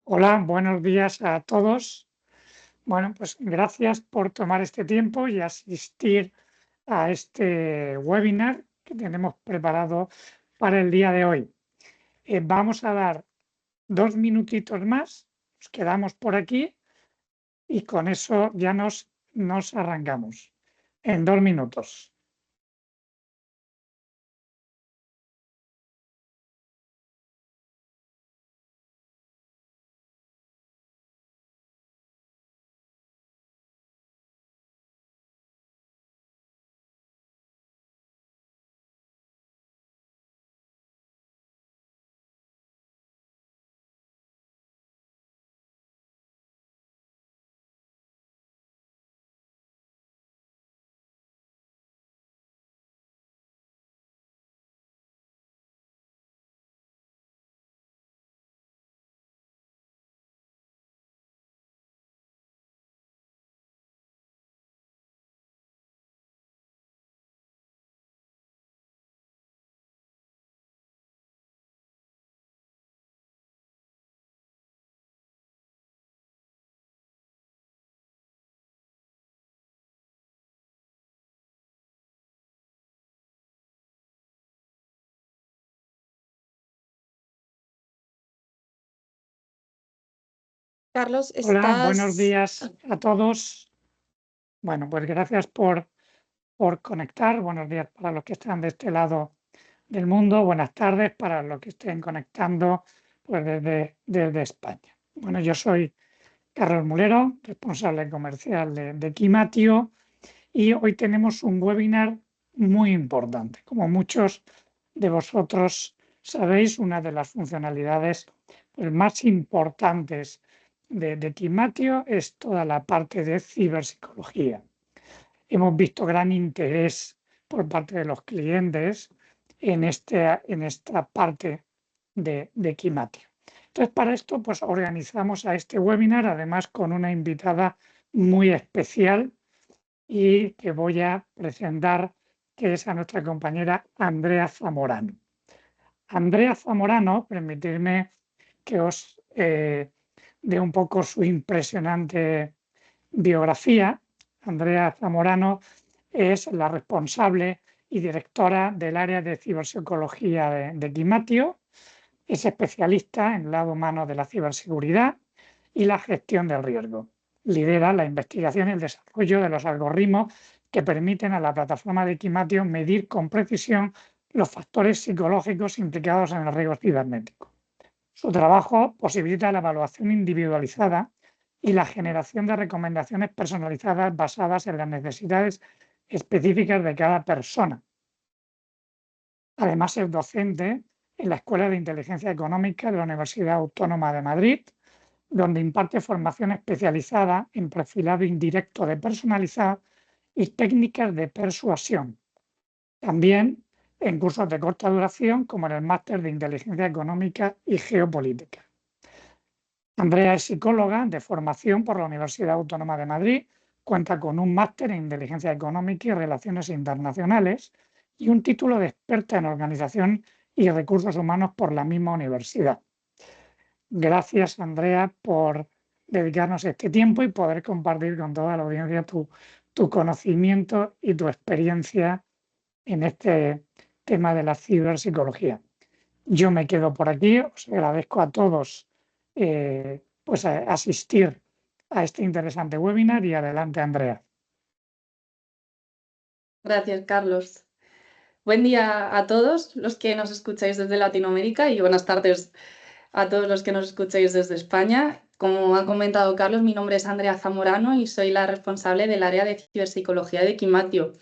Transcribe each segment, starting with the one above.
Hola, buenos días a todos. Bueno, pues gracias por tomar este tiempo y asistir a este webinar que tenemos preparado para el día de hoy. Vamos a dar 2 minutitos más, nos quedamos por aquí y con eso ya nos arrancamos en 2 minutos. Carlos, Hola, buenos estás... días a todos. Bueno, pues gracias por conectar. Buenos días para los que están de este lado del mundo. Buenas tardes para los que estén conectando pues desde España. Bueno, yo soy Carlos Mulero, responsable comercial de Quimatio, y hoy tenemos un webinar muy importante. Como muchos de vosotros sabéis, una de las funcionalidades pues, más importantes de Quimatio es toda la parte de ciberpsicología. Hemos visto gran interés por parte de los clientes en esta parte de Quimatio. Entonces, para esto, pues organizamos a este webinar, además con una invitada muy especial y que voy a presentar, que es a nuestra compañera Andrea Zamorano. Andrea Zamorano, permitidme que os dé un poco su impresionante biografía. Andrea Zamorano es la responsable y directora del área de ciberpsicología de Quimatio. Es especialista en el lado humano de la ciberseguridad y la gestión del riesgo. Lidera la investigación y el desarrollo de los algoritmos que permiten a la plataforma de Quimatio medir con precisión los factores psicológicos implicados en el riesgo cibernético. Su trabajo posibilita la evaluación individualizada y la generación de recomendaciones personalizadas basadas en las necesidades específicas de cada persona. Además, es docente en la Escuela de Inteligencia Económica de la Universidad Autónoma de Madrid, donde imparte formación especializada en perfilado indirecto de personalizar y técnicas de persuasión. También en cursos de corta duración, como en el Máster de Inteligencia Económica y Geopolítica. Andrea es psicóloga de formación por la Universidad Autónoma de Madrid, cuenta con un máster en Inteligencia Económica y Relaciones Internacionales y un título de experta en Organización y Recursos Humanos por la misma universidad. Gracias, Andrea, por dedicarnos este tiempo y poder compartir con toda la audiencia tu conocimiento y tu experiencia en este tema de la ciberpsicología. Yo me quedo por aquí, os agradezco a todos pues asistir a este interesante webinar y adelante, Andrea. Gracias, Carlos. Buen día a todos los que nos escucháis desde Latinoamérica y buenas tardes a todos los que nos escucháis desde España. Como ha comentado Carlos, mi nombre es Andrea Zamorano y soy la responsable del área de ciberpsicología de Quimatio.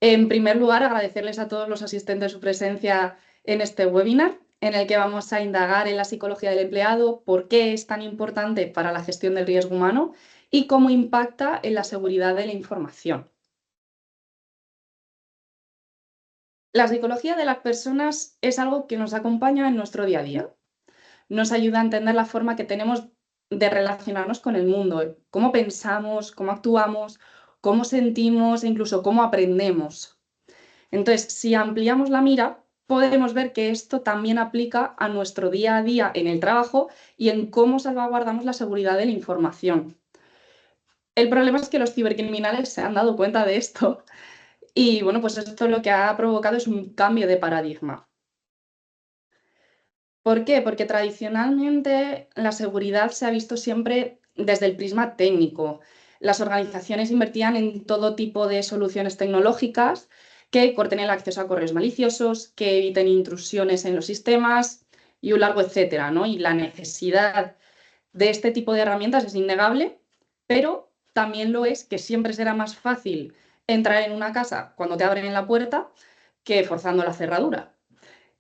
En primer lugar, agradecerles a todos los asistentes su presencia en este webinar, en el que vamos a indagar en la psicología del empleado, por qué es tan importante para la gestión del riesgo humano y cómo impacta en la seguridad de la información. La psicología de las personas es algo que nos acompaña en nuestro día a día. Nos ayuda a entender la forma que tenemos de relacionarnos con el mundo, cómo pensamos, cómo actuamos, cómo sentimos e incluso cómo aprendemos. Entonces, si ampliamos la mira, podemos ver que esto también aplica a nuestro día a día en el trabajo y en cómo salvaguardamos la seguridad de la información. El problema es que los cibercriminales se han dado cuenta de esto y bueno, pues esto lo que ha provocado es un cambio de paradigma. ¿Por qué? Porque tradicionalmente la seguridad se ha visto siempre desde el prisma técnico. Las organizaciones invertían en todo tipo de soluciones tecnológicas que corten el acceso a correos maliciosos, que eviten intrusiones en los sistemas y un largo etcétera, ¿no? Y la necesidad de este tipo de herramientas es innegable, pero también lo es que siempre será más fácil entrar en una casa cuando te abren la puerta que forzando la cerradura.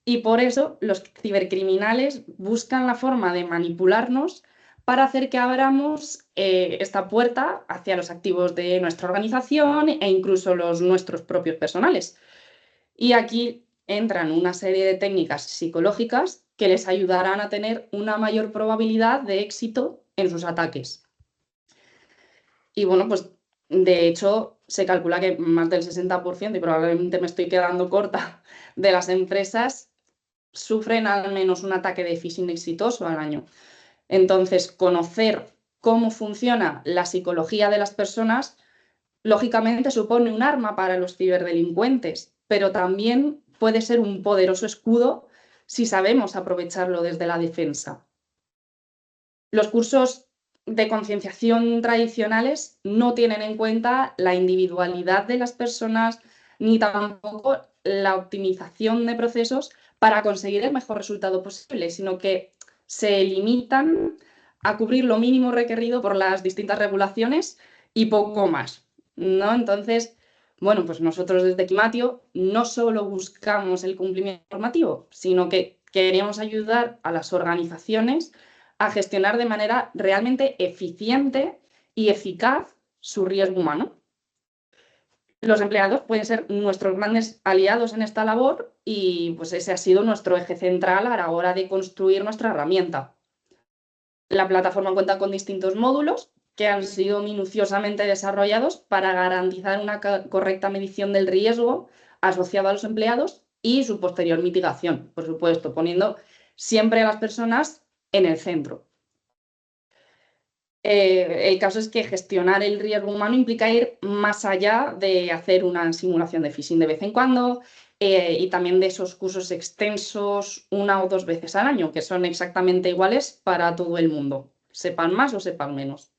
Y por eso los cibercriminales buscan la forma de manipularnos para hacer que abramos esta puerta hacia los activos de nuestra organización e incluso los nuestros propios personales. Y aquí entran una serie de técnicas psicológicas que les ayudarán a tener una mayor probabilidad de éxito en sus ataques. Y bueno, pues de hecho se calcula que más del 60%, y probablemente me estoy quedando corta, de las empresas sufren al menos un ataque de phishing exitoso al año. Entonces, conocer cómo funciona la psicología de las personas, lógicamente supone un arma para los ciberdelincuentes, pero también puede ser un poderoso escudo si sabemos aprovecharlo desde la defensa. Los cursos de concienciación tradicionales no tienen en cuenta la individualidad de las personas ni tampoco la optimización de procesos para conseguir el mejor resultado posible, sino que se limitan a cubrir lo mínimo requerido por las distintas regulaciones y poco más, ¿no? Entonces, bueno, pues nosotros desde Quimatio no solo buscamos el cumplimiento normativo, sino que queremos ayudar a las organizaciones a gestionar de manera realmente eficiente y eficaz su riesgo humano. Los empleados pueden ser nuestros grandes aliados en esta labor y pues ese ha sido nuestro eje central a la hora de construir nuestra herramienta. La plataforma cuenta con distintos módulos que han sido minuciosamente desarrollados para garantizar una correcta medición del riesgo asociado a los empleados y su posterior mitigación, por supuesto, poniendo siempre a las personas en el centro. El caso es que gestionar el riesgo humano implica ir más allá de hacer una simulación de phishing de vez en cuando y también de esos cursos extensos 1 o 2 veces al año, que son exactamente iguales para todo el mundo, sepan más o sepan menos.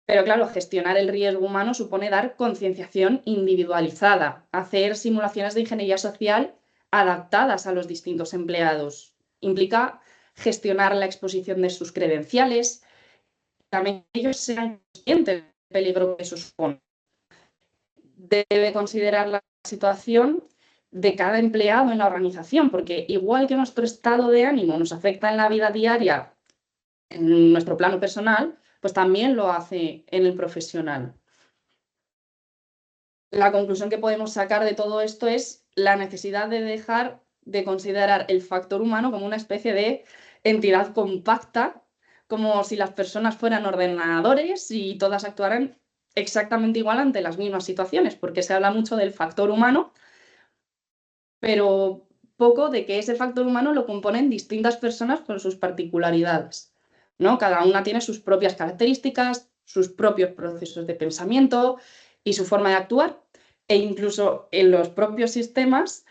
Pero claro, gestionar el riesgo humano supone dar concienciación individualizada, hacer simulaciones de ingeniería social adaptadas a los distintos empleados. Implica gestionar la exposición de sus credenciales, también ellos sean conscientes del peligro que eso supone. Debe considerar la situación de cada empleado en la organización, porque igual que nuestro estado de ánimo nos afecta en la vida diaria, en nuestro plano personal, pues también lo hace en el profesional. La conclusión que podemos sacar de todo esto es la necesidad de dejar de considerar el factor humano como una especie de entidad compacta, como si las personas fueran ordenadores y todas actuaran exactamente igual ante las mismas situaciones, porque se habla mucho del factor humano, pero poco de que ese factor humano lo componen distintas personas con sus particularidades, ¿no? Cada una tiene sus propias características, sus propios procesos de pensamiento y su forma de actuar, e incluso en los propios sistemas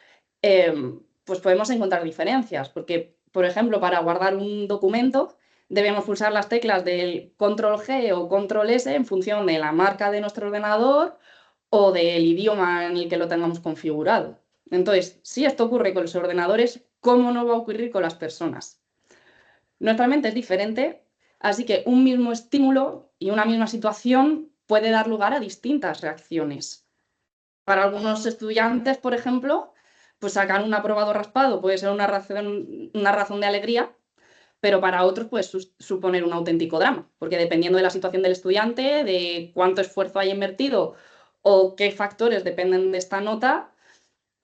pues podemos encontrar diferencias, porque, por ejemplo, para guardar un documento debemos pulsar las teclas del control G o control S en función de la marca de nuestro ordenador o del idioma en el que lo tengamos configurado. Entonces, si esto ocurre con los ordenadores, ¿cómo no va a ocurrir con las personas? Nuestra mente es diferente, así que un mismo estímulo y una misma situación puede dar lugar a distintas reacciones. Para algunos estudiantes, por ejemplo, pues sacar un aprobado raspado puede ser una razón de alegría, pero para otros puede suponer un auténtico drama, porque dependiendo de la situación del estudiante, de cuánto esfuerzo haya invertido o qué factores dependen de esta nota,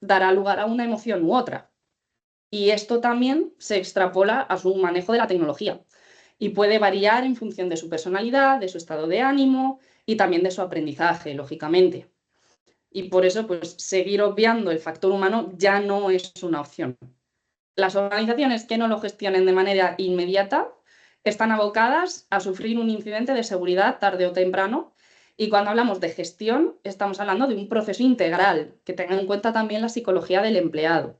dará lugar a una emoción u otra. Y esto también se extrapola a su manejo de la tecnología y puede variar en función de su personalidad, de su estado de ánimo y también de su aprendizaje, lógicamente. Y por eso, pues, seguir obviando el factor humano ya no es una opción. Las organizaciones que no lo gestionen de manera inmediata están abocadas a sufrir un incidente de seguridad tarde o temprano. Y cuando hablamos de gestión, estamos hablando de un proceso integral que tenga en cuenta también la psicología del empleado.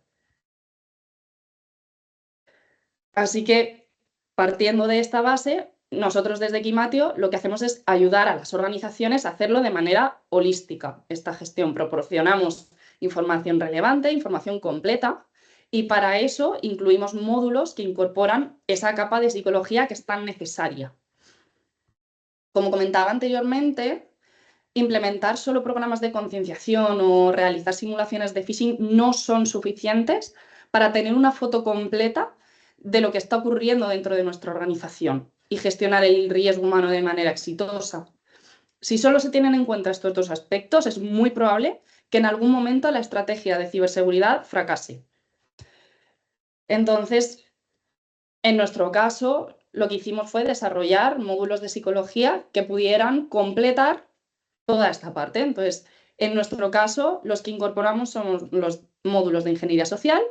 Así que, partiendo de esta base, nosotros desde Quimatio lo que hacemos es ayudar a las organizaciones a hacerlo de manera holística. Esta gestión proporcionamos información relevante, información completa, y para eso incluimos módulos que incorporan esa capa de psicología que es tan necesaria. Como comentaba anteriormente, implementar solo programas de concienciación o realizar simulaciones de phishing no son suficientes para tener una foto completa de lo que está ocurriendo dentro de nuestra organización y gestionar el riesgo humano de manera exitosa. Si solo se tienen en cuenta estos dos aspectos, es muy probable que en algún momento la estrategia de ciberseguridad fracase. Entonces, en nuestro caso, lo que hicimos fue desarrollar módulos de psicología que pudieran completar toda esta parte. Entonces, en nuestro caso, los que incorporamos son los módulos de ingeniería social,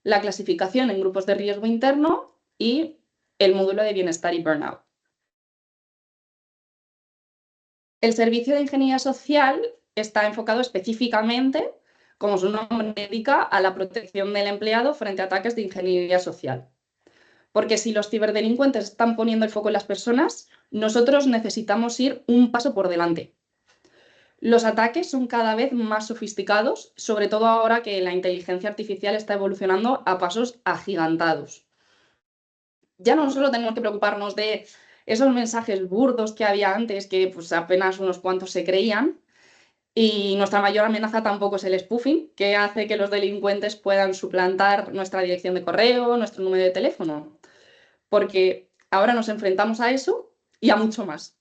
la clasificación en grupos de riesgo interno y el módulo de bienestar y burnout. El servicio de ingeniería social está enfocado específicamente, como su nombre indica, a la protección del empleado frente a ataques de ingeniería social. Porque si los ciberdelincuentes están poniendo el foco en las personas, nosotros necesitamos ir un paso por delante. Los ataques son cada vez más sofisticados, sobre todo ahora que la inteligencia artificial está evolucionando a pasos agigantados. Ya no solo tenemos que preocuparnos de esos mensajes burdos que había antes, que pues apenas unos cuantos se creían, y nuestra mayor amenaza tampoco es el spoofing, que hace que los delincuentes puedan suplantar nuestra dirección de correo, nuestro número de teléfono, porque ahora nos enfrentamos a eso y a mucho más.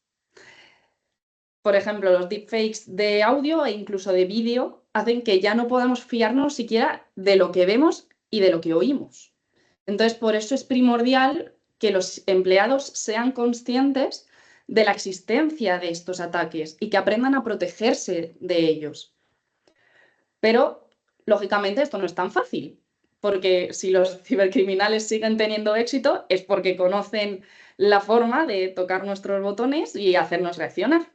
Por ejemplo, los deepfakes de audio e incluso de vídeo hacen que ya no podamos fiarnos siquiera de lo que vemos y de lo que oímos. Entonces, por eso es primordial que los empleados sean conscientes de la existencia de estos ataques y que aprendan a protegerse de ellos. Pero, lógicamente, esto no es tan fácil, porque si los cibercriminales siguen teniendo éxito es porque conocen la forma de tocar nuestros botones y hacernos reaccionar.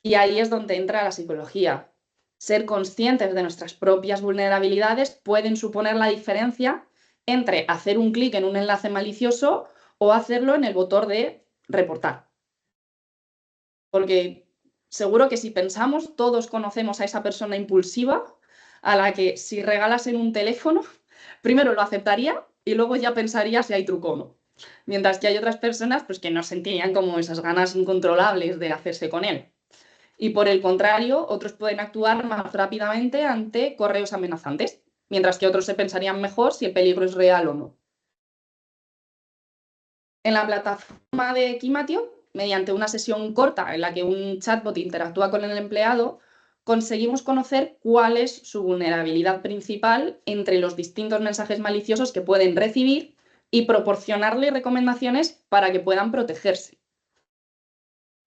Y ahí es donde entra la psicología. Ser conscientes de nuestras propias vulnerabilidades pueden suponer la diferencia entre hacer un clic en un enlace malicioso o hacerlo en el botón de reportar. Porque seguro que si pensamos, todos conocemos a esa persona impulsiva a la que si regalasen un teléfono, primero lo aceptaría y luego ya pensaría si hay truco o no. Mientras que hay otras personas pues, que no sentirían como esas ganas incontrolables de hacerse con él. Y por el contrario, otros pueden actuar más rápidamente ante correos amenazantes, mientras que otros se pensarían mejor si el peligro es real o no. En la plataforma de Quimatio, mediante una sesión corta en la que un chatbot interactúa con el empleado, conseguimos conocer cuál es su vulnerabilidad principal entre los distintos mensajes maliciosos que pueden recibir y proporcionarle recomendaciones para que puedan protegerse.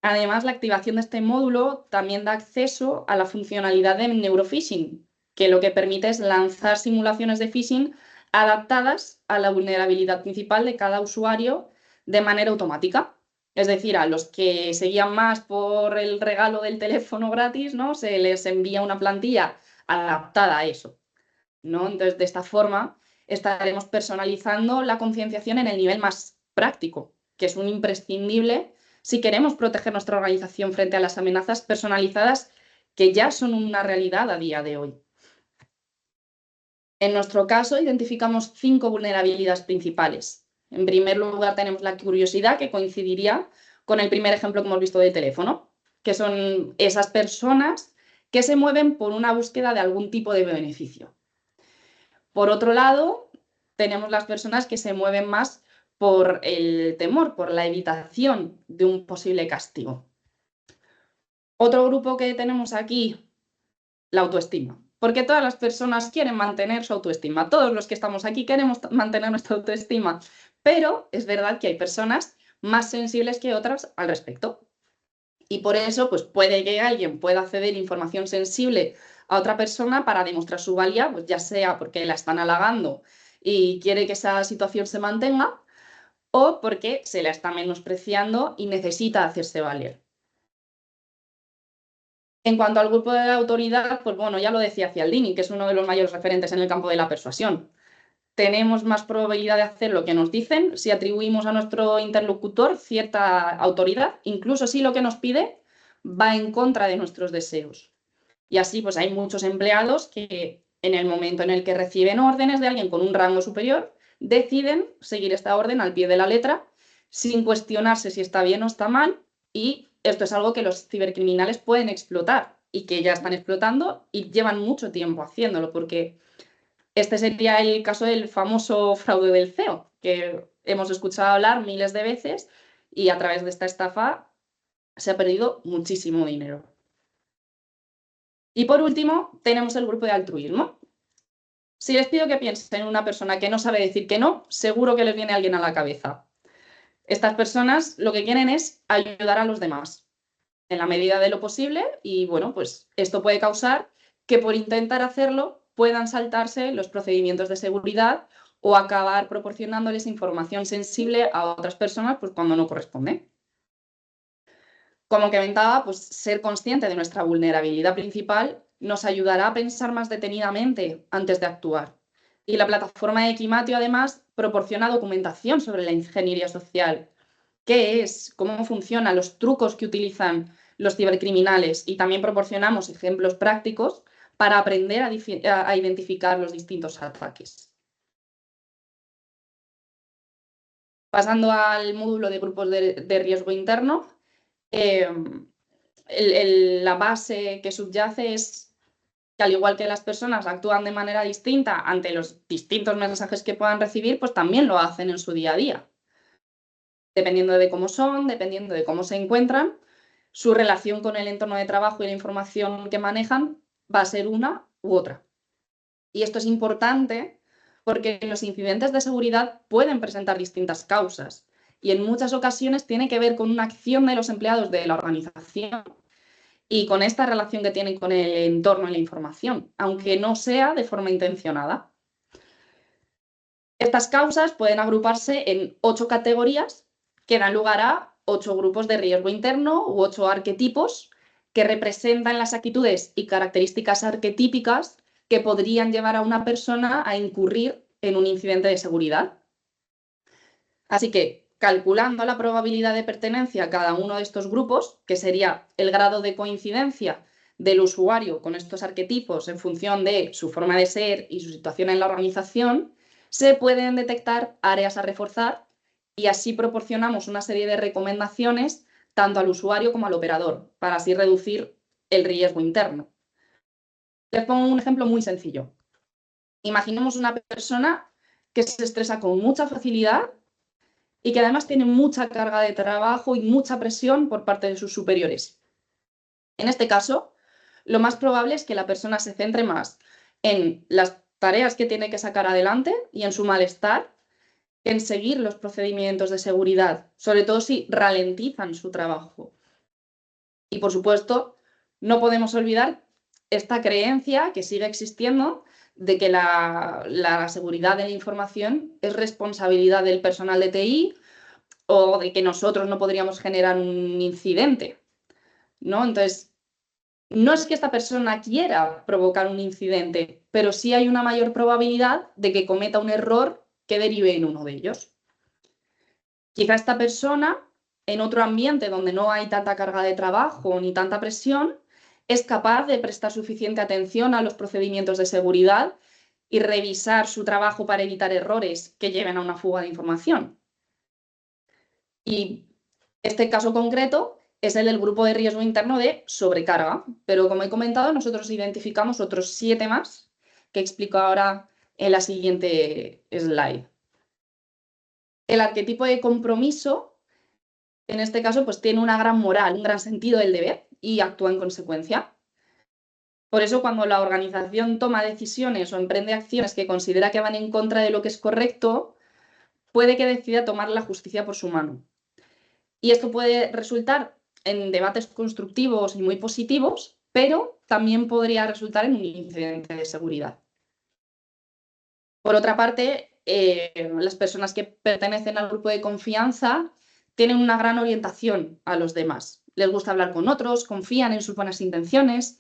Además, la activación de este módulo también da acceso a la funcionalidad de neurophishing, que lo que permite es lanzar simulaciones de phishing adaptadas a la vulnerabilidad principal de cada usuario de manera automática. Es decir, a los que se guían más por el regalo del teléfono gratis, ¿no? Se les envía una plantilla adaptada a eso, ¿no? Entonces, de esta forma, estaremos personalizando la concienciación en el nivel más práctico, que es un imprescindible si queremos proteger nuestra organización frente a las amenazas personalizadas que ya son una realidad a día de hoy. En nuestro caso, identificamos 5 vulnerabilidades principales. En primer lugar, tenemos la curiosidad, que coincidiría con el primer ejemplo que hemos visto del teléfono, que son esas personas que se mueven por una búsqueda de algún tipo de beneficio. Por otro lado, tenemos las personas que se mueven más por el temor, por la evitación de un posible castigo. Otro grupo que tenemos aquí, la autoestima, porque todas las personas quieren mantener su autoestima, todos los que estamos aquí queremos mantener nuestra autoestima, pero es verdad que hay personas más sensibles que otras al respecto. Y por eso, pues puede que alguien pueda ceder información sensible a otra persona para demostrar su valía, pues ya sea porque la están halagando y quiere que esa situación se mantenga, o porque se la está menospreciando y necesita hacerse valer. En cuanto al grupo de autoridad, pues bueno, ya lo decía Cialdini, que es uno de los mayores referentes en el campo de la persuasión. Tenemos más probabilidad de hacer lo que nos dicen si atribuimos a nuestro interlocutor cierta autoridad, incluso si lo que nos pide va en contra de nuestros deseos. Y así, pues hay muchos empleados que en el momento en el que reciben órdenes de alguien con un rango superior, deciden seguir esta orden al pie de la letra, sin cuestionarse si está bien o está mal, y esto es algo que los cibercriminales pueden explotar y que ya están explotando y llevan mucho tiempo haciéndolo, porque este sería el caso del famoso fraude del CEO, que hemos escuchado hablar miles de veces y a través de esta estafa se ha perdido muchísimo dinero. Y por último, tenemos el grupo de altruismo. Si les pido que piensen en una persona que no sabe decir que no, seguro que les viene alguien a la cabeza. Estas personas lo que quieren es ayudar a los demás en la medida de lo posible y bueno, pues esto puede causar que por intentar hacerlo puedan saltarse los procedimientos de seguridad o acabar proporcionándoles información sensible a otras personas pues cuando no corresponde. Como comentaba, pues ser consciente de nuestra vulnerabilidad principal nos ayudará a pensar más detenidamente antes de actuar. Y la plataforma de Equimatio, además, proporciona documentación sobre la ingeniería social, qué es, cómo funcionan, los trucos que utilizan los cibercriminales y también proporcionamos ejemplos prácticos para aprender a identificar los distintos ataques. Pasando al módulo de grupos de riesgo interno, la base que subyace es que al igual que las personas actúan de manera distinta ante los distintos mensajes que puedan recibir, pues también lo hacen en su día a día. Dependiendo de cómo son, dependiendo de cómo se encuentran, su relación con el entorno de trabajo y la información que manejan va a ser una u otra. Y esto es importante porque los incidentes de seguridad pueden presentar distintas causas y en muchas ocasiones tiene que ver con una acción de los empleados de la organización y con esta relación que tienen con el entorno y la información, aunque no sea de forma intencionada. Estas causas pueden agruparse en 8 categorías que dan lugar a 8 grupos de riesgo interno u 8 arquetipos que representan las actitudes y características arquetípicas que podrían llevar a una persona a incurrir en un incidente de seguridad. Así que, calculando la probabilidad de pertenencia a cada uno de estos grupos, que sería el grado de coincidencia del usuario con estos arquetipos en función de su forma de ser y su situación en la organización, se pueden detectar áreas a reforzar y así proporcionamos una serie de recomendaciones tanto al usuario como al operador, para así reducir el riesgo interno. Les pongo un ejemplo muy sencillo. Imaginemos una persona que se estresa con mucha facilidad y que además tiene mucha carga de trabajo y mucha presión por parte de sus superiores. En este caso, lo más probable es que la persona se centre más en las tareas que tiene que sacar adelante y en su malestar, en seguir los procedimientos de seguridad, sobre todo si ralentizan su trabajo. Y por supuesto, no podemos olvidar esta creencia que sigue existiendo de que la seguridad de la información es responsabilidad del personal de TI o de que nosotros no podríamos generar un incidente, ¿no? Entonces, no es que esta persona quiera provocar un incidente, pero sí hay una mayor probabilidad de que cometa un error que derive en uno de ellos. Quizá esta persona, en otro ambiente donde no hay tanta carga de trabajo ni tanta presión, es capaz de prestar suficiente atención a los procedimientos de seguridad y revisar su trabajo para evitar errores que lleven a una fuga de información. Y este caso concreto es el del grupo de riesgo interno de sobrecarga, pero como he comentado, nosotros identificamos otros 7 más que explico ahora en la siguiente slide. El arquetipo de compromiso, en este caso, pues tiene una gran moral, un gran sentido del deber y actúa en consecuencia. Por eso, cuando la organización toma decisiones o emprende acciones que considera que van en contra de lo que es correcto, puede que decida tomar la justicia por su mano. Y esto puede resultar en debates constructivos y muy positivos, pero también podría resultar en un incidente de seguridad. Por otra parte, las personas que pertenecen al grupo de confianza tienen una gran orientación a los demás. Les gusta hablar con otros, confían en sus buenas intenciones,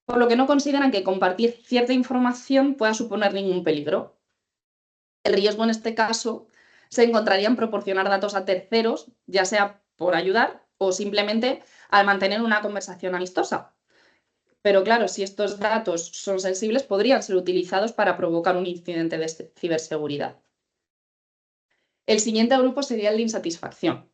por lo que no consideran que compartir cierta información pueda suponer ningún peligro. El riesgo en este caso se encontraría en proporcionar datos a terceros, ya sea por ayudar o simplemente al mantener una conversación amistosa. Pero claro, si estos datos son sensibles, podrían ser utilizados para provocar un incidente de ciberseguridad. El siguiente grupo sería el de insatisfacción.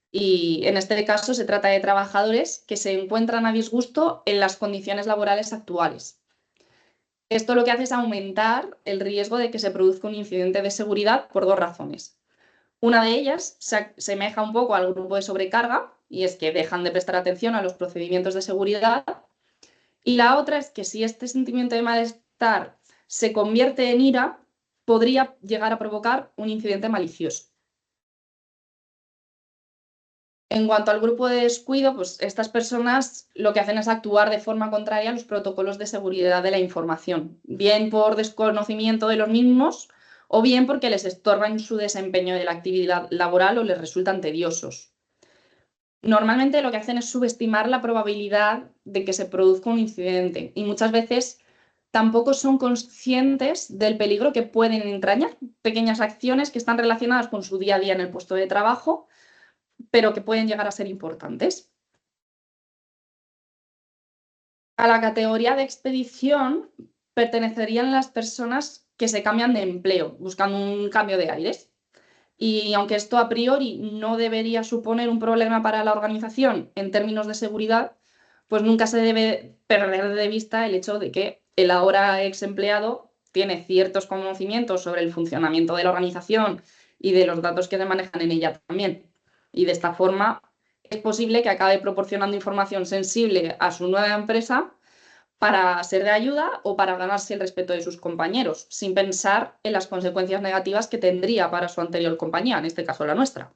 Y en este caso se trata de trabajadores que se encuentran a disgusto en las condiciones laborales actuales. Esto lo que hace es aumentar el riesgo de que se produzca un incidente de seguridad por dos razones. Una de ellas se asemeja un poco al grupo de sobrecarga, y es que dejan de prestar atención a los procedimientos de seguridad. Y la otra es que si este sentimiento de malestar se convierte en ira, podría llegar a provocar un incidente malicioso. En cuanto al grupo de descuido, pues estas personas lo que hacen es actuar de forma contraria a los protocolos de seguridad de la información, bien por desconocimiento de los mismos o bien porque les estorban su desempeño de la actividad laboral o les resultan tediosos. Normalmente lo que hacen es subestimar la probabilidad de que se produzca un incidente y muchas veces tampoco son conscientes del peligro que pueden entrañar pequeñas acciones que están relacionadas con su día a día en el puesto de trabajo, pero que pueden llegar a ser importantes. A la categoría de expedición pertenecerían las personas que se cambian de empleo, buscando un cambio de aires. Y aunque esto a priori no debería suponer un problema para la organización en términos de seguridad, pues nunca se debe perder de vista el hecho de que el ahora ex empleado tiene ciertos conocimientos sobre el funcionamiento de la organización y de los datos que se manejan en ella también. Y de esta forma es posible que acabe proporcionando información sensible a su nueva empresa para ser de ayuda o para ganarse el respeto de sus compañeros, sin pensar en las consecuencias negativas que tendría para su anterior compañía, en este caso la nuestra.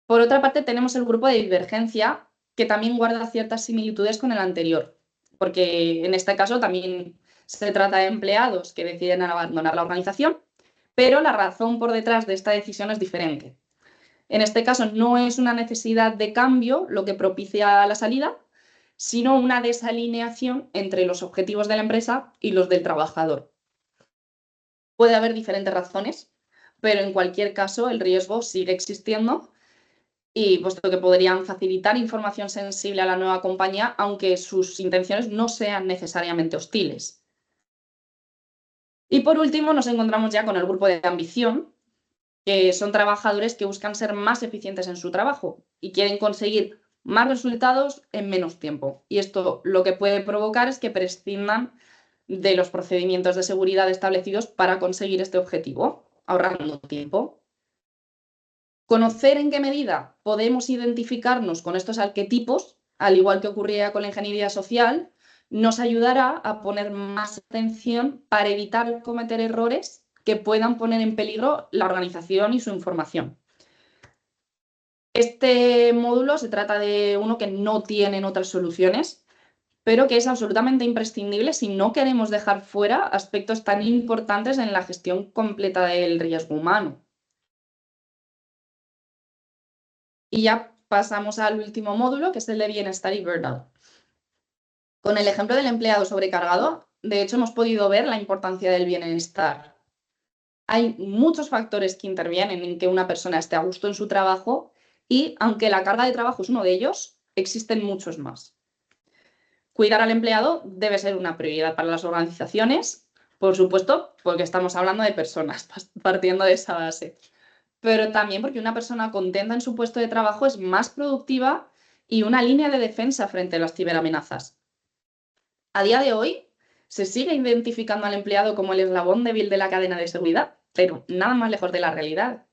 Por otra parte, tenemos el grupo de divergencia, que también guarda ciertas similitudes con el anterior, porque en este caso también se trata de empleados que deciden abandonar la organización, pero la razón por detrás de esta decisión es diferente. En este caso no es una necesidad de cambio lo que propicia la salida, sino una desalineación entre los objetivos de la empresa y los del trabajador. Puede haber diferentes razones, pero en cualquier caso el riesgo sigue existiendo y puesto que podrían facilitar información sensible a la nueva compañía, aunque sus intenciones no sean necesariamente hostiles. Y por último nos encontramos ya con el grupo de ambición, que son trabajadores que buscan ser más eficientes en su trabajo y quieren conseguir más resultados en menos tiempo. Y esto lo que puede provocar es que prescindan de los procedimientos de seguridad establecidos para conseguir este objetivo, ahorrando tiempo. Conocer en qué medida podemos identificarnos con estos arquetipos, al igual que ocurría con la ingeniería social, nos ayudará a poner más atención para evitar cometer errores que puedan poner en peligro la organización y su información. Este módulo se trata de uno que no tiene otras soluciones, pero que es absolutamente imprescindible si no queremos dejar fuera aspectos tan importantes en la gestión completa del riesgo humano. Y ya pasamos al último módulo, que es el de bienestar y burnout. Con el ejemplo del empleado sobrecargado, de hecho hemos podido ver la importancia del bienestar. Hay muchos factores que intervienen en que una persona esté a gusto en su trabajo y, aunque la carga de trabajo es uno de ellos, existen muchos más. Cuidar al empleado debe ser una prioridad para las organizaciones, por supuesto, porque estamos hablando de personas, partiendo de esa base. Pero también porque una persona contenta en su puesto de trabajo es más productiva y una línea de defensa frente a las ciberamenazas. A día de hoy, se sigue identificando al empleado como el eslabón débil de la cadena de seguridad, pero nada más lejos de la realidad.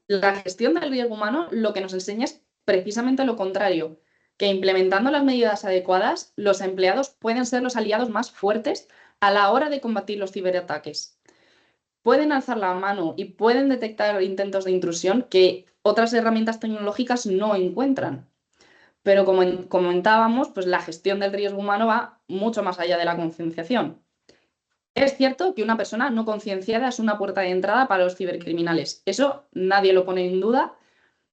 La gestión del riesgo humano lo que nos enseña es precisamente lo contrario, que implementando las medidas adecuadas, los empleados pueden ser los aliados más fuertes a la hora de combatir los ciberataques. pueden alzar la mano y pueden detectar intentos de intrusión que otras herramientas tecnológicas no encuentran. Pero como comentábamos, pues la gestión del riesgo humano va mucho más allá de la concienciación. Es cierto que una persona no concienciada es una puerta de entrada para los cibercriminales. Eso nadie lo pone en duda,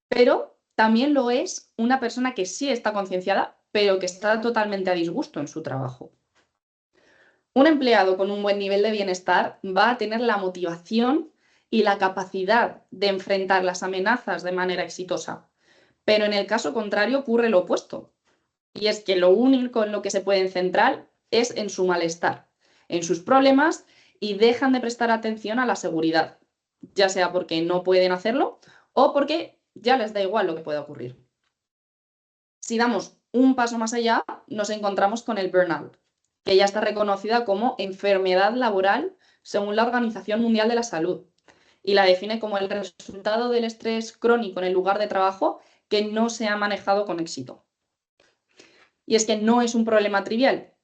pero también lo es una persona que sí está concienciada, pero que está totalmente a disgusto en su trabajo. Un empleado con un buen nivel de bienestar va a tener la motivación y la capacidad de enfrentar las amenazas de manera exitosa. Pero en el caso contrario ocurre lo opuesto. Y es que lo único en lo que se pueden centrar es en su malestar, en sus problemas, y dejan de prestar atención a la seguridad, ya sea porque no pueden hacerlo o porque ya les da igual lo que pueda ocurrir. Si damos un paso más allá, nos encontramos con el burnout, que ya está reconocida como enfermedad laboral según la Organización Mundial de la Salud, y la define como el resultado del estrés crónico en el lugar de trabajo que no se ha manejado con éxito. Y es que no es un problema trivial,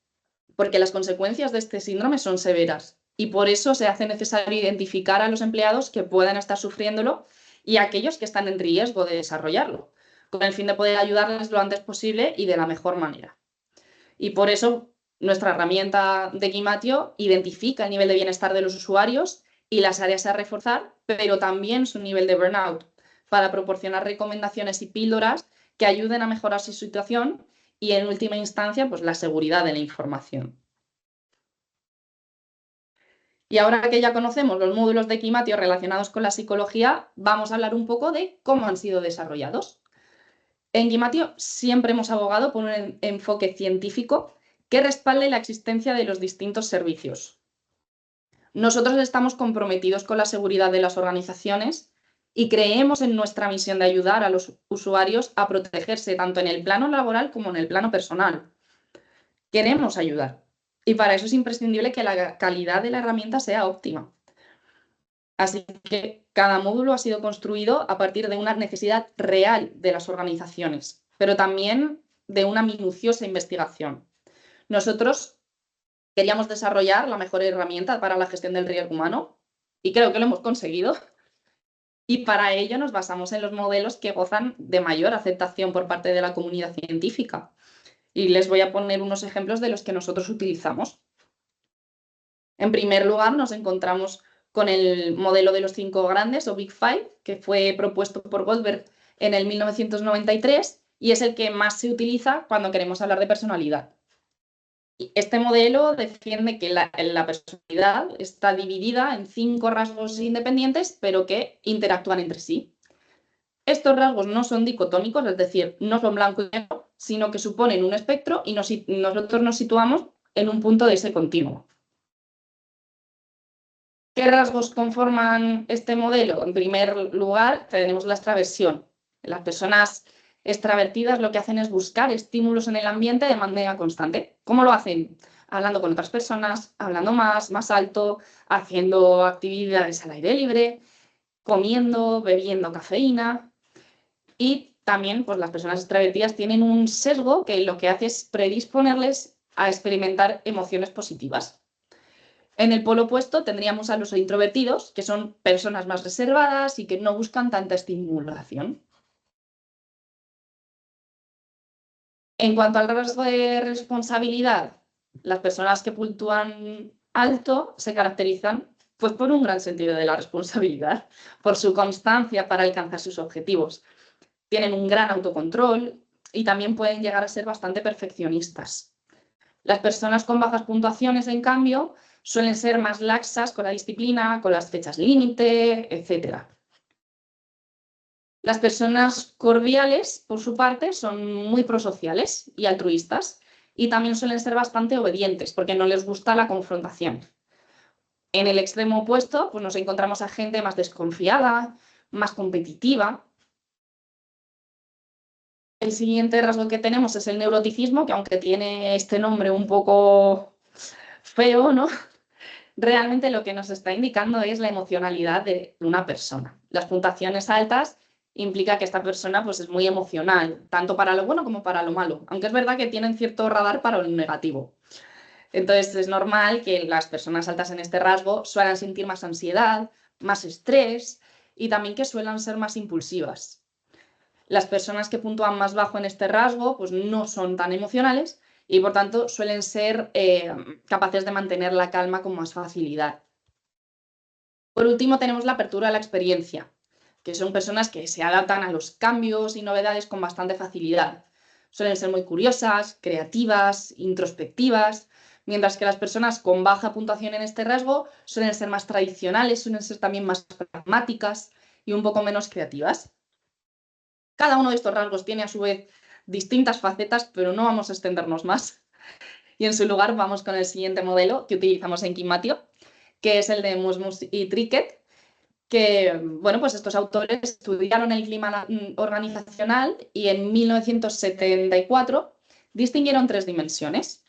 porque las consecuencias de este síndrome son severas y por eso se hace necesario identificar a los empleados que puedan estar sufriéndolo y a aquellos que están en riesgo de desarrollarlo, con el fin de poder ayudarles lo antes posible y de la mejor manera. Y por eso nuestra herramienta de Gimatio identifica el nivel de bienestar de los usuarios y las áreas a reforzar, pero también su nivel de burnout, para proporcionar recomendaciones y píldoras que ayuden a mejorar su situación y, en última instancia, pues la seguridad de la información. Y ahora que ya conocemos los módulos de Gimatio relacionados con la psicología, vamos a hablar un poco de cómo han sido desarrollados. En Gimatio siempre hemos abogado por un enfoque científico que respalde la existencia de los distintos servicios. Nosotros estamos comprometidos con la seguridad de las organizaciones y creemos en nuestra misión de ayudar a los usuarios a protegerse tanto en el plano laboral como en el plano personal. Queremos ayudar y para eso es imprescindible que la calidad de la herramienta sea óptima. Así que cada módulo ha sido construido a partir de una necesidad real de las organizaciones, pero también de una minuciosa investigación. Nosotros queríamos desarrollar la mejor herramienta para la gestión del riesgo humano y creo que lo hemos conseguido. Y para ello nos basamos en los modelos que gozan de mayor aceptación por parte de la comunidad científica. Y les voy a poner unos ejemplos de los que nosotros utilizamos. En primer lugar, nos encontramos con el modelo de los 5 grandes o Big Five, que fue propuesto por Goldberg en el 1993 y es el que más se utiliza cuando queremos hablar de personalidad. Este modelo defiende que la personalidad está dividida en 5 rasgos independientes, pero que interactúan entre sí. Estos rasgos no son dicotómicos, es decir, no son blanco y negro, sino que suponen un espectro y nosotros nos situamos en un punto de ese continuo. ¿Qué rasgos conforman este modelo? En primer lugar, tenemos la extraversión. Las personas extravertidas lo que hacen es buscar estímulos en el ambiente de manera constante. ¿Cómo lo hacen? Hablando con otras personas, hablando más alto, haciendo actividades al aire libre, comiendo, bebiendo cafeína. Y también, pues las personas extravertidas tienen un sesgo que lo que hace es predisponerles a experimentar emociones positivas. En el polo opuesto tendríamos a los introvertidos, que son personas más reservadas y que no buscan tanta estimulación. En cuanto al rasgo de responsabilidad, las personas que puntúan alto se caracterizan pues, por un gran sentido de la responsabilidad, por su constancia para alcanzar sus objetivos. Tienen un gran autocontrol y también pueden llegar a ser bastante perfeccionistas. Las personas con bajas puntuaciones, en cambio, suelen ser más laxas con la disciplina, con las fechas límite, etc. Las personas cordiales, por su parte, son muy prosociales y altruistas y también suelen ser bastante obedientes porque no les gusta la confrontación. En el extremo opuesto, pues nos encontramos a gente más desconfiada, más competitiva. El siguiente rasgo que tenemos es el neuroticismo, que aunque tiene este nombre un poco feo, ¿no? Realmente lo que nos está indicando es la emocionalidad de una persona. Las puntuaciones altas implica que esta persona pues, es muy emocional, tanto para lo bueno como para lo malo, aunque es verdad que tienen cierto radar para lo negativo. Entonces es normal que las personas altas en este rasgo suelan sentir más ansiedad, más estrés y también que suelan ser más impulsivas. Las personas que puntúan más bajo en este rasgo pues no son tan emocionales y por tanto suelen ser capaces de mantener la calma con más facilidad. Por último tenemos la apertura a la experiencia, que son personas que se adaptan a los cambios y novedades con bastante facilidad. Suelen ser muy curiosas, creativas, introspectivas, mientras que las personas con baja puntuación en este rasgo suelen ser más tradicionales, suelen ser también más pragmáticas y un poco menos creativas. Cada uno de estos rasgos tiene a su vez distintas facetas, pero no vamos a extendernos más. Y en su lugar vamos con el siguiente modelo que utilizamos en Kimatio, que es el de Musmus y Trickett, que, bueno, pues estos autores estudiaron el clima organizacional y en 1974 distinguieron 3 dimensiones.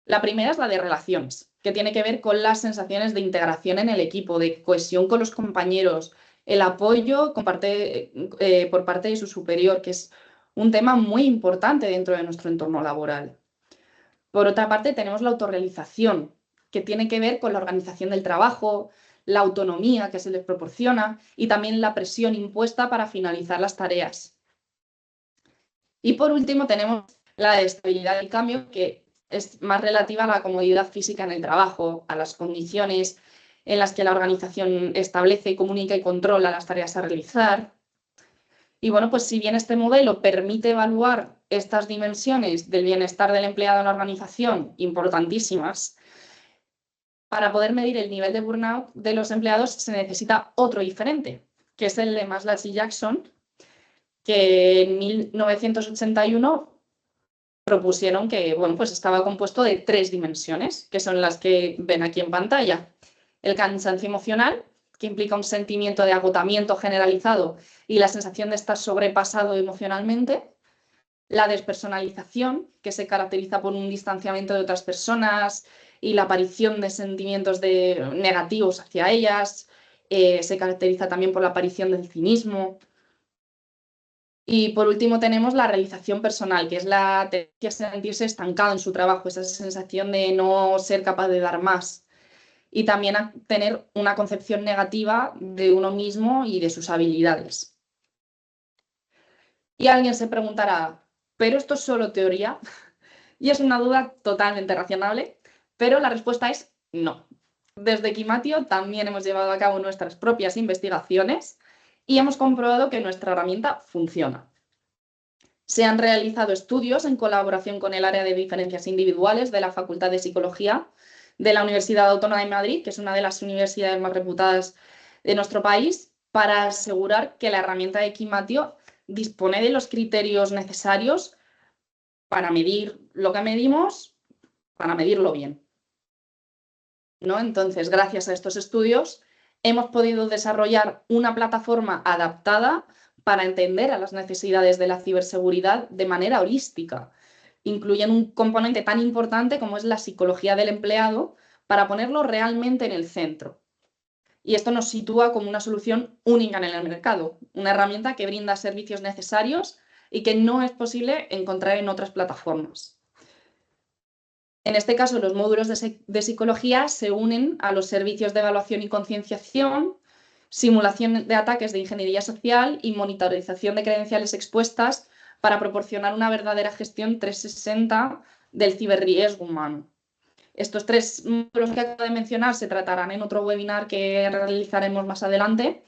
La primera es la de relaciones, que tiene que ver con las sensaciones de integración en el equipo, de cohesión con los compañeros, el apoyo por parte de su superior, que es un tema muy importante dentro de nuestro entorno laboral. Por otra parte, tenemos la autorrealización, que tiene que ver con la organización del trabajo, la autonomía que se les proporciona y también la presión impuesta para finalizar las tareas. Y por último, tenemos la de estabilidad y cambio, que es más relativa a la comodidad física en el trabajo, a las condiciones en las que la organización establece, comunica y controla las tareas a realizar. Y bueno, pues si bien este modelo permite evaluar estas dimensiones del bienestar del empleado en la organización, importantísimas, para poder medir el nivel de burnout de los empleados se necesita otro diferente, que es el de Maslach y Jackson, que en 1981 propusieron que, bueno, pues estaba compuesto de 3 dimensiones, que son las que ven aquí en pantalla. El cansancio emocional, que implica un sentimiento de agotamiento generalizado y la sensación de estar sobrepasado emocionalmente. La despersonalización, que se caracteriza por un distanciamiento de otras personas y la aparición de sentimientos negativos hacia ellas. Se caracteriza también por la aparición del cinismo. Y por último tenemos la realización personal, que es la tendencia a sentirse estancado en su trabajo, esa sensación de no ser capaz de dar más. Y también a tener una concepción negativa de uno mismo y de sus habilidades. Y alguien se preguntará, ¿pero esto es solo teoría? Y es una duda totalmente razonable, pero la respuesta es no. Desde Kimatio también hemos llevado a cabo nuestras propias investigaciones y hemos comprobado que nuestra herramienta funciona. Se han realizado estudios en colaboración con el área de diferencias individuales de la Facultad de Psicología de la Universidad Autónoma de Madrid, que es una de las universidades más reputadas de nuestro país, para asegurar que la herramienta de Kimatio dispone de los criterios necesarios para medir lo que medimos, para medirlo bien, ¿no? Entonces, gracias a estos estudios, hemos podido desarrollar una plataforma adaptada para entender a las necesidades de la ciberseguridad de manera holística. Incluyen un componente tan importante como es la psicología del empleado para ponerlo realmente en el centro. Y esto nos sitúa como una solución única en el mercado, una herramienta que brinda servicios necesarios y que no es posible encontrar en otras plataformas. En este caso, los módulos de psicología se unen a los servicios de evaluación y concienciación, simulación de ataques de ingeniería social y monitorización de credenciales expuestas para proporcionar una verdadera gestión 360 del ciberriesgo humano. Estos 3 módulos que acabo de mencionar se tratarán en otro webinar que realizaremos más adelante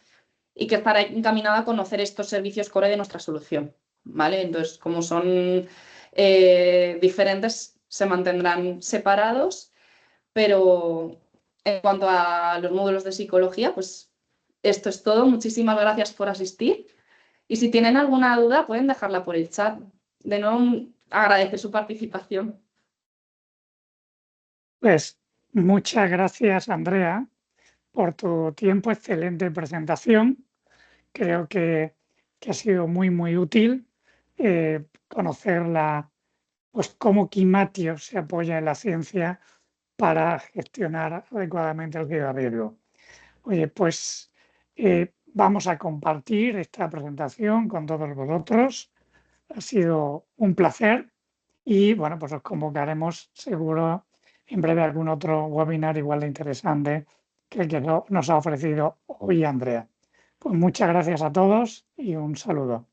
y que estará encaminado a conocer estos servicios core de nuestra solución, ¿vale? Entonces, como son diferentes, se mantendrán separados, pero en cuanto a los módulos de psicología, pues esto es todo. Muchísimas gracias por asistir y si tienen alguna duda pueden dejarla por el chat. De nuevo, agradecer su participación. Pues muchas gracias, Andrea, por tu tiempo, excelente presentación. Creo que ha sido muy, muy útil conocer pues, cómo Kimatio se apoya en la ciencia para gestionar adecuadamente el ciberriesgo. Oye, pues vamos a compartir esta presentación con todos vosotros. Ha sido un placer y, bueno, pues os convocaremos seguro en breve algún otro webinar igual de interesante que el que nos ha ofrecido hoy Andrea. Pues muchas gracias a todos y un saludo.